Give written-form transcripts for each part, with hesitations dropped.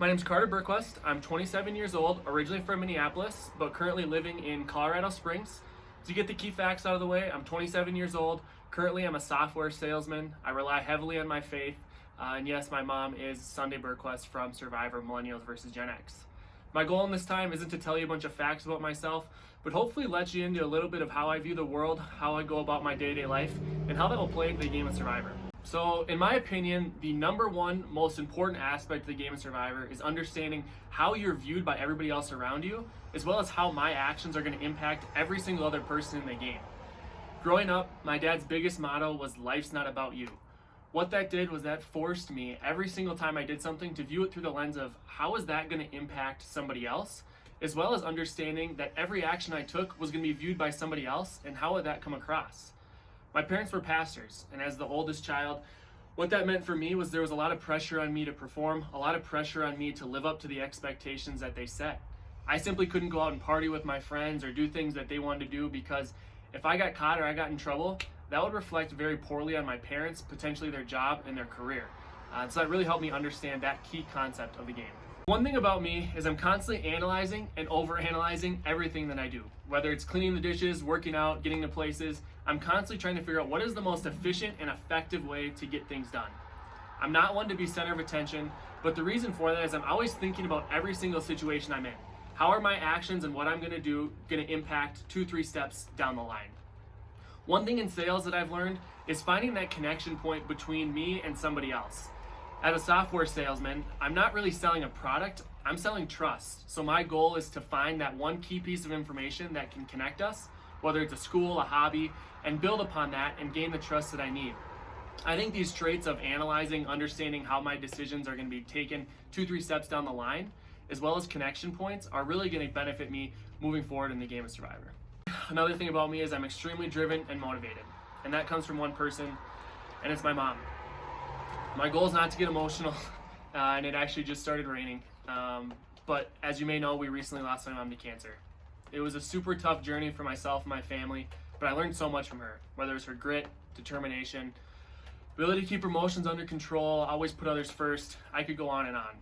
My name's Carter Burquest. I'm 27 years old, originally from Minneapolis, but currently living in Colorado Springs. To get the key facts out of the way, I'm 27 years old. Currently, I'm a software salesman. I rely heavily on my faith. And yes, my mom is Sunday Burquest from Survivor Millennials vs. Gen X. My goal in this time isn't to tell you a bunch of facts about myself, but hopefully let you into a little bit of how I view the world, how I go about my day-to-day life, and how that will play into the game of Survivor. So, in my opinion, the number one most important aspect of the game of Survivor is understanding how you're viewed by everybody else around you, as well as how my actions are going to impact every single other person in the game. Growing up, my dad's biggest motto was "Life's not about you." What that did was that forced me, every single time I did something, to view it through the lens of how is that going to impact somebody else, as well as understanding that every action I took was going to be viewed by somebody else, and how would that come across. My parents were pastors, and as the oldest child, what that meant for me was there was a lot of pressure on me to perform, a lot of pressure on me to live up to the expectations that they set. I simply couldn't go out and party with my friends or do things that they wanted to do, because if I got caught or I got in trouble, that would reflect very poorly on my parents, potentially their job and their career. So that really helped me understand that key concept of the game. One thing about me is I'm constantly analyzing and overanalyzing everything that I do. Whether it's cleaning the dishes, working out, getting to places, I'm constantly trying to figure out what is the most efficient and effective way to get things done. I'm not one to be center of attention, but the reason for that is I'm always thinking about every single situation I'm in. How are my actions and what I'm going to do going to impact 2-3 steps down the line? One thing in sales that I've learned is finding that connection point between me and somebody else. As a software salesman, I'm not really selling a product, I'm selling trust. So my goal is to find that one key piece of information that can connect us, whether it's a school, a hobby, and build upon that and gain the trust that I need. I think these traits of analyzing, understanding how my decisions are going to be taken 2-3 steps down the line, as well as connection points, are really going to benefit me moving forward in the game of Survivor. Another thing about me is I'm extremely driven and motivated, and that comes from one person, and it's my mom. My goal is not to get emotional, and it actually just started raining, but as you may know, we recently lost my mom to cancer. It was a super tough journey for myself and my family, but I learned so much from her, whether it's her grit, determination, ability to keep her emotions under control, always put others first. I could go on and on.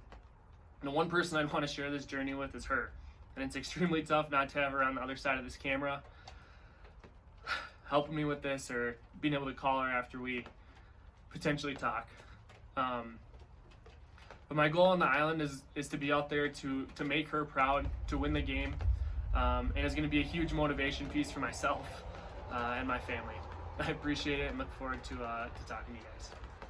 And the one person I'd want to share this journey with is her, and it's extremely tough not to have her on the other side of this camera helping me with this, or being able to call her after we potentially talk. But my goal on the island is to be out there to make her proud, to win the game, and it's going to be a huge motivation piece for myself and my family. I appreciate it and look forward to talking to you guys.